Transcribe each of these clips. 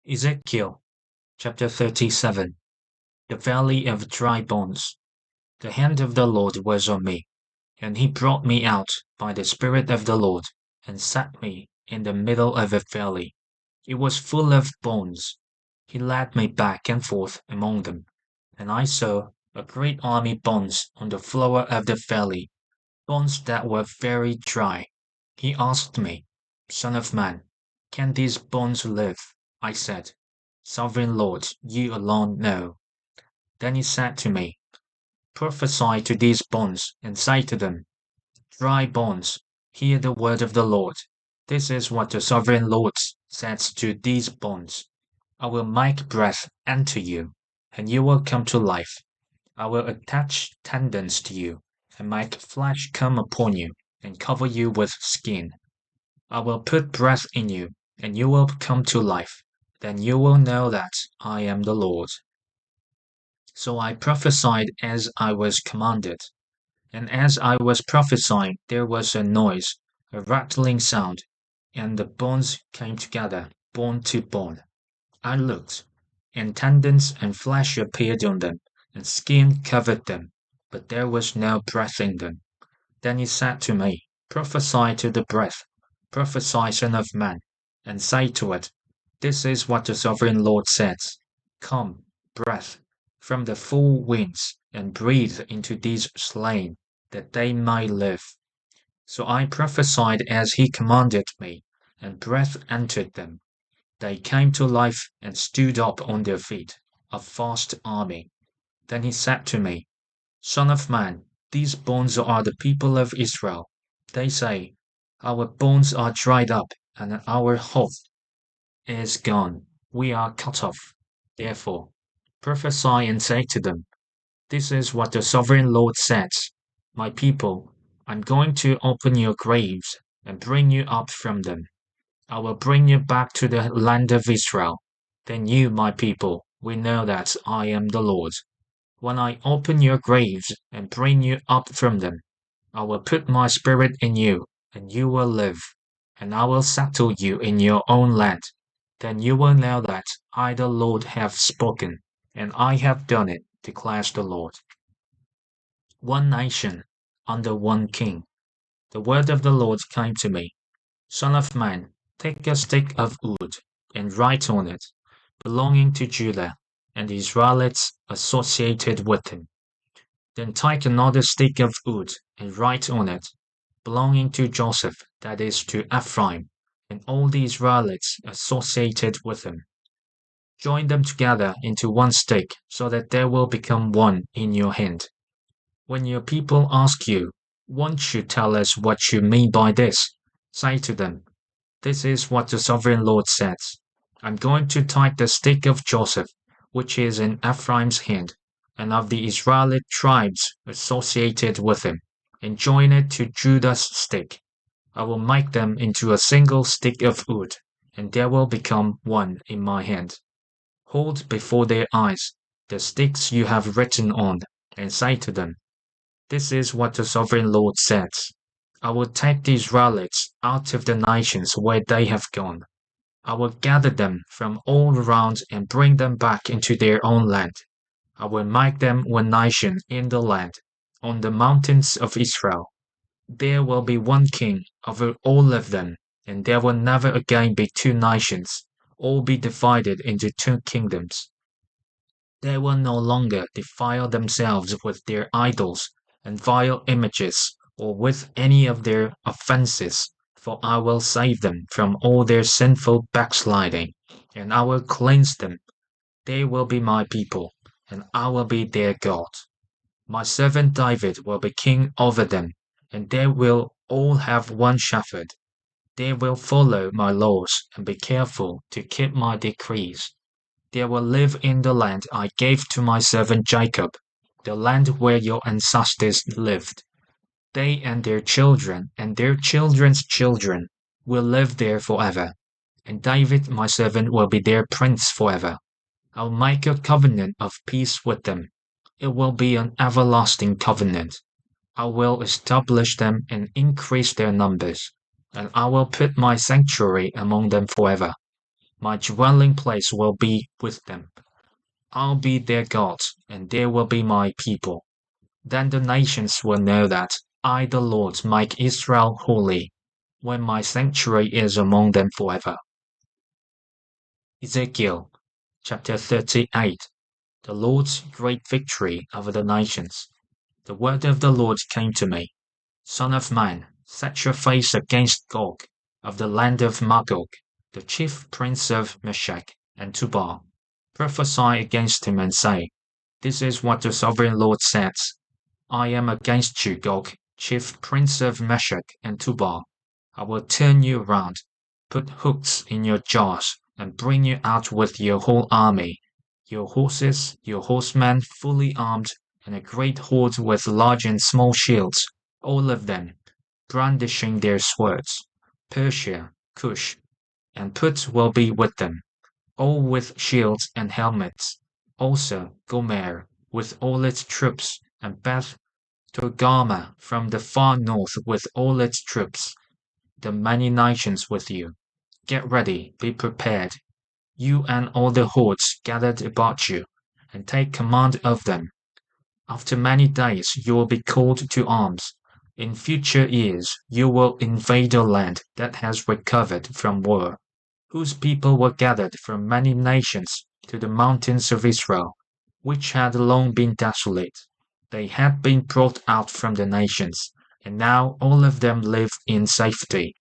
Ezekiel chapter 37. The valley of dry bones. The hand of the Lord was on me, and he brought me out by the Spirit of the Lord, and set me in the middle of a valley. It was full of bones. He led me back and forth among them, and I saw a great army bones on the floor of the valley, bones that were very dry. He asked me, Son of man, can these bones live? I said, Sovereign Lord, you alone know. Then he said to me, Prophesy to these bones, and say to them, Dry bones, hear the word of the Lord. This is what the Sovereign Lord says to these bones. I will make breath enter you, and you will come to life. I will attach tendons to you, and make flesh come upon you, and cover you with skin. I will put breath in you, and you will come to life. Then you will know that I am the Lord. So I prophesied as I was commanded. And as I was prophesying, there was a noise, a rattling sound, and the bones came together, bone to bone. I looked, and tendons and flesh appeared on them, and skin covered them, but there was no breath in them. Then he said to me, Prophesy to the breath, prophesy, Son of man, and say to it, This is what the Sovereign Lord says. Come, breath, from the full winds, and breathe into these slain, that they may live. So I prophesied as he commanded me, and breath entered them. They came to life and stood up on their feet, a vast army. Then he said to me, Son of man, these bones are the people of Israel. They say, Our bones are dried up, and our hope is gone. We are cut off. Therefore, prophesy and say to them, This is what the Sovereign Lord says. My people, I'm going to open your graves and bring you up from them. I will bring you back to the land of Israel. Then you, my people, will know that I am the Lord. When I open your graves and bring you up from them, I will put my spirit in you, and you will live, and I will settle you in your own land. Then you will know that I, the Lord, have spoken, and I have done it, declares the Lord. One nation under one king. The word of the Lord came to me. Son of man, take a stick of wood, and write on it, belonging to Judah, and the Israelites associated with him. Then take another stick of wood, and write on it, belonging to Joseph, that is, to Ephraim, and all the Israelites associated with him. Join them together into one stick, so that they will become one in your hand. When your people ask you, Won't you tell us what you mean by this? Say to them, This is what the Sovereign Lord says. I'm going to take the stick of Joseph, which is in Ephraim's hand, and of the Israelite tribes associated with him, and join it to Judah's stick. I will make them into a single stick of wood, and they will become one in my hand. Hold before their eyes the sticks you have written on, and say to them, This is what the Sovereign Lord says. I will take the Israelites out of the nations where they have gone. I will gather them from all around and bring them back into their own land. I will make them one nation in the land, on the mountains of Israel. There will be one king over all of them, and there will never again be two nations, all be divided into two kingdoms. They will no longer defile themselves with their idols and vile images, or with any of their offenses, for I will save them from all their sinful backsliding, and I will cleanse them. They will be my people, and I will be their God. My servant David will be king over them, and they will all have one shepherd. They will follow my laws and be careful to keep my decrees. They will live in the land I gave to my servant Jacob, the land where your ancestors lived. They and their children and their children's children will live there forever, and David my servant will be their prince forever. I'll make a covenant of peace with them. It will be an everlasting covenant. I will establish them and increase their numbers, and I will put my sanctuary among them forever. My dwelling place will be with them. I'll be their God, and they will be my people. Then the nations will know that I, the Lord, make Israel holy, when my sanctuary is among them forever. Ezekiel chapter 38. The Lord's great victory over the nations. The word of the Lord came to me. Son of man, set your face against Gog, of the land of Magog, the chief prince of Meshech and Tubal. Prophesy against him and say, This is what the sovereign Lord says. I am against you, Gog, chief prince of Meshech and Tubal. I will turn you round, put hooks in your jaws, and bring you out with your whole army, your horses, your horsemen fully armed, and a great horde with large and small shields, all of them brandishing their swords. Persia, Cush, and Put will be with them, all with shields and helmets. Also Gomer, with all its troops, and Beth Togarmah from the far north with all its troops, the many nations with you. Get ready, be prepared, you and all the hordes gathered about you, and take command of them. After many days you will be called to arms. In future years you will invade a land that has recovered from war, whose people were gathered from many nations to the mountains of Israel, which had long been desolate. They had been brought out from the nations, and now all of them live in safety.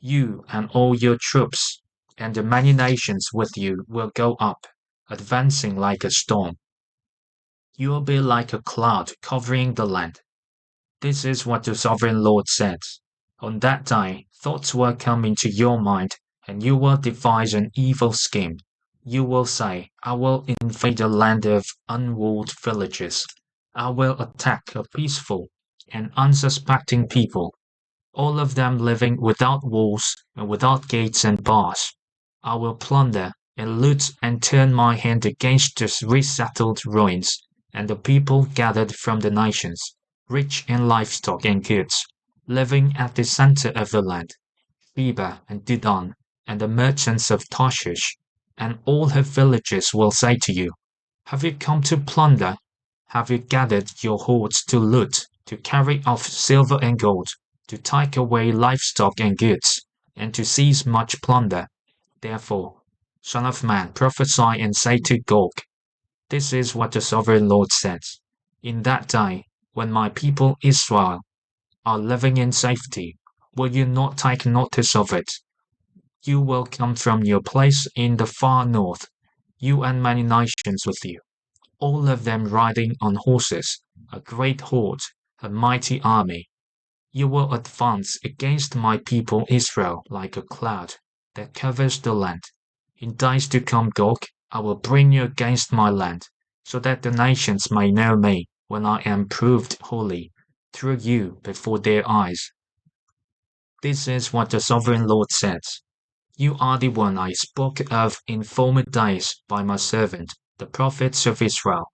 You and all your troops, and the many nations with you will go up, advancing like a storm. You will be like a cloud covering the land. This is what the sovereign Lord says. On that day, thoughts will come into your mind, and you will devise an evil scheme. You will say, I will invade a land of unwalled villages. I will attack a peaceful and unsuspecting people, all of them living without walls and without gates and bars. I will plunder and loot and turn my hand against the resettled ruins and the people gathered from the nations, rich in livestock and goods, living at the center of the land, Sheba and Dedan, and the merchants of Tarshish, and all her villages will say to you, Have you come to plunder? Have you gathered your hordes to loot, to carry off silver and gold, to take away livestock and goods, and to seize much plunder? Therefore, Son of man, prophesy and say to Gog, This is what the sovereign Lord says. In that day, when my people Israel are living in safety, will you not take notice of it? You will come from your place in the far north, you and many nations with you, all of them riding on horses, a great horde, a mighty army. You will advance against my people Israel like a cloud that covers the land. In days to come, Gog, I will bring you against my land, so that the nations may know me when I am proved holy through you before their eyes. This is what the sovereign Lord says. You are the one I spoke of in former days by my servant, the prophets of Israel.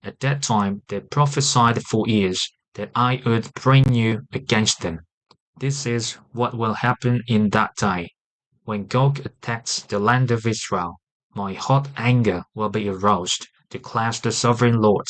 At that time they prophesied for years that I would bring you against them. This is what will happen in that day. When Gog attacks the land of Israel, my hot anger will be aroused, declares the sovereign Lord.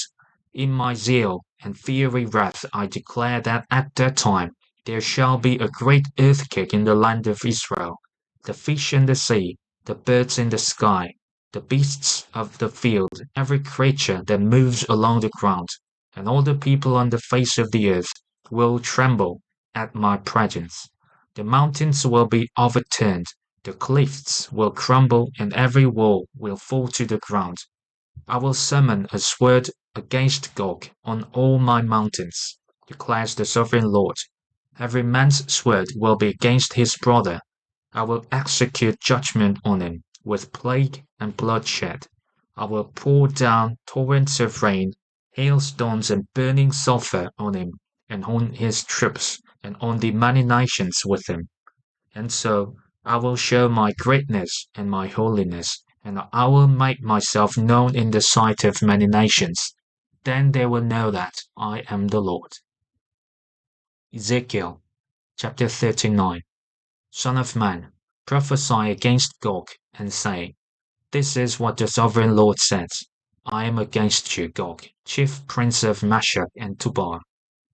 In my zeal and fiery wrath I declare that at that time there shall be a great earthquake in the land of Israel. The fish in the sea, the birds in the sky, the beasts of the field, every creature that moves along the ground, and all the people on the face of the earth will tremble at my presence. The mountains will be overturned, the cliffs will crumble, and every wall will fall to the ground. I will summon a sword against Gog on all my mountains, declares the sovereign Lord. Every man's sword will be against his brother. I will execute judgment on him with plague and bloodshed. I will pour down torrents of rain, hailstones and burning sulphur on him, and on his troops, and on the many nations with him. And so I will show my greatness and my holiness, and I will make myself known in the sight of many nations. Then they will know that I am the Lord. Ezekiel chapter 39. Son of man, prophesy against Gog, and say, This is what the sovereign Lord says. I am against you, Gog, chief prince of Mashuk and Tubal.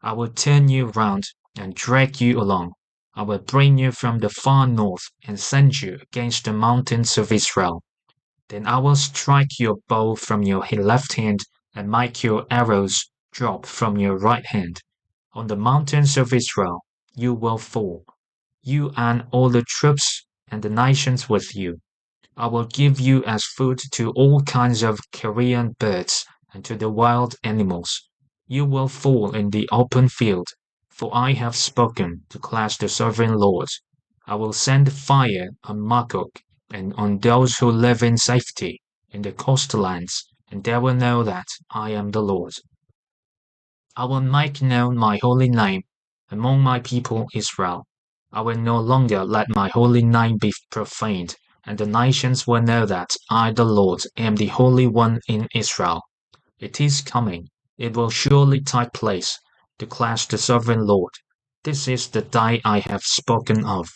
I will turn you round and drag you along. I will bring you from the far north and send you against the mountains of Israel. Then I will strike your bow from your left hand and make your arrows drop from your right hand. On the mountains of Israel you will fall, you and all the troops and the nations with you. I will give you as food to all kinds of carrion birds and to the wild animals. You will fall in the open field, for I have spoken, declares the sovereign Lord. I will send fire on Magog and on those who live in safety in the coastlands, and they will know that I am the Lord. I will make known my holy name among my people Israel. I will no longer let my holy name be profaned, and the nations will know that I, the Lord, am the Holy One in Israel. It is coming, it will surely take place, declares the sovereign Lord. This is the day I have spoken of.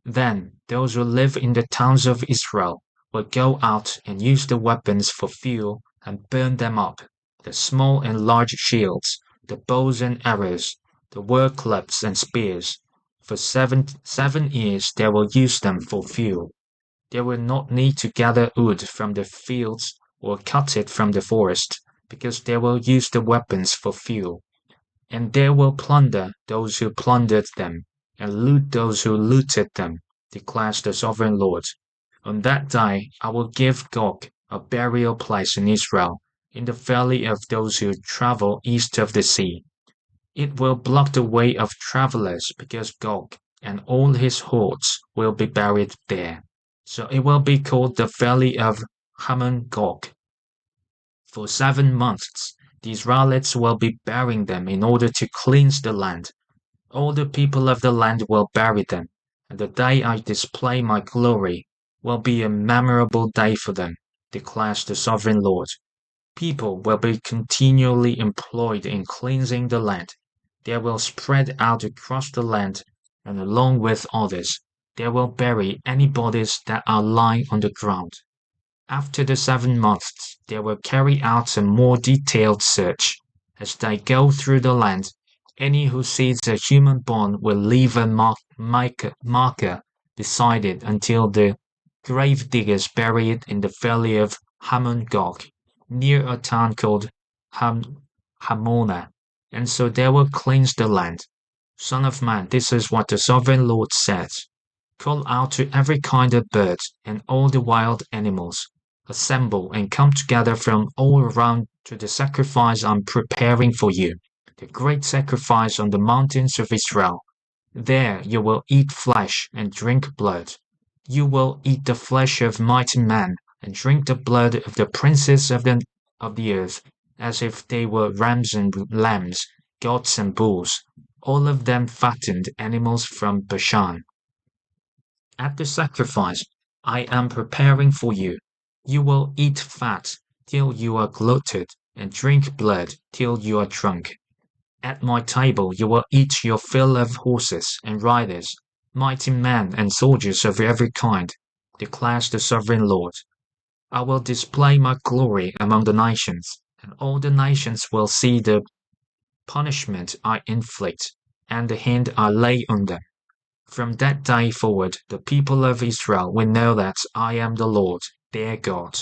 Then those who live in the towns of Israel will go out and use the weapons for fuel and burn them up, the small and large shields, the bows and arrows, the war clubs and spears. For seven years they will use them for fuel. They will not need to gather wood from the fields or cut it from the forest, because they will use the weapons for fuel. And they will plunder those who plundered them, and loot those who looted them, declares the sovereign Lord. On that day I will give Gog a burial place in Israel, in the valley of those who travel east of the sea. It will block the way of travelers, because Gog and all his hordes will be buried there. So it will be called the valley of Hamon Gog. For 7 months the Israelites will be burying them in order to cleanse the land. All the people of the land will bury them, and the day I display my glory will be a memorable day for them, declares the sovereign Lord. People will be continually employed in cleansing the land. They will spread out across the land, and along with others, they will bury any bodies that are lying on the ground. After the 7 months, they will carry out a more detailed search. As they go through the land, any who sees a human bone will leave a marker beside it until the grave diggers bury it in the valley of Hamon Gog, near a town called Hamona, and so they will cleanse the land. Son of man, this is what the sovereign Lord says. Call out to every kind of bird and all the wild animals. Assemble and come together from all around to the sacrifice I'm preparing for you, the great sacrifice on the mountains of Israel. There you will eat flesh and drink blood. You will eat the flesh of mighty men and drink the blood of the princes of the earth, as if they were rams and lambs, goats and bulls, all of them fattened animals from Bashan. At the sacrifice I am preparing for you, you will eat fat till you are glutted, and drink blood till you are drunk. At my table you will eat your fill of horses and riders, mighty men and soldiers of every kind, declares the sovereign Lord. I will display my glory among the nations, and all the nations will see the punishment I inflict, and the hand I lay on them. From that day forward, the people of Israel will know that I am the Lord, their God.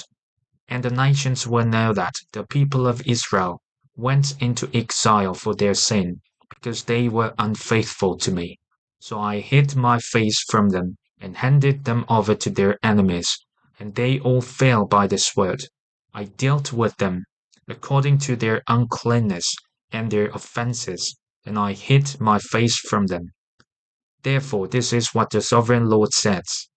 And the nations will know that the people of Israel went into exile for their sin, because they were unfaithful to me. So I hid my face from them, and handed them over to their enemies, and they all fell by the sword. I dealt with them according to their uncleanness and their offenses, and I hid my face from them. Therefore this is what the sovereign Lord says.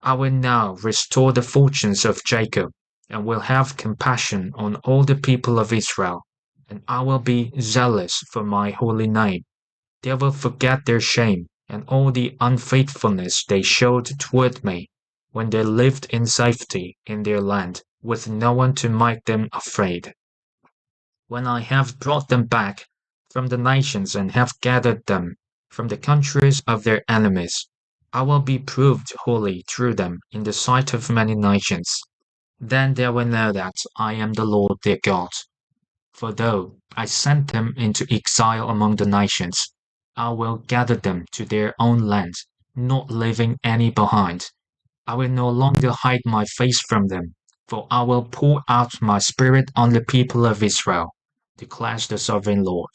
I will now restore the fortunes of Jacob, and will have compassion on all the people of Israel, and I will be zealous for my holy name. They will forget their shame and all the unfaithfulness they showed toward me, when they lived in safety in their land, with no one to make them afraid. When I have brought them back from the nations and have gathered them from the countries of their enemies, I will be proved holy through them in the sight of many nations. Then they will know that I am the Lord their God. For though I sent them into exile among the nations, I will gather them to their own land, not leaving any behind. I will no longer hide my face from them, for I will pour out my spirit on the people of Israel, declares the sovereign Lord.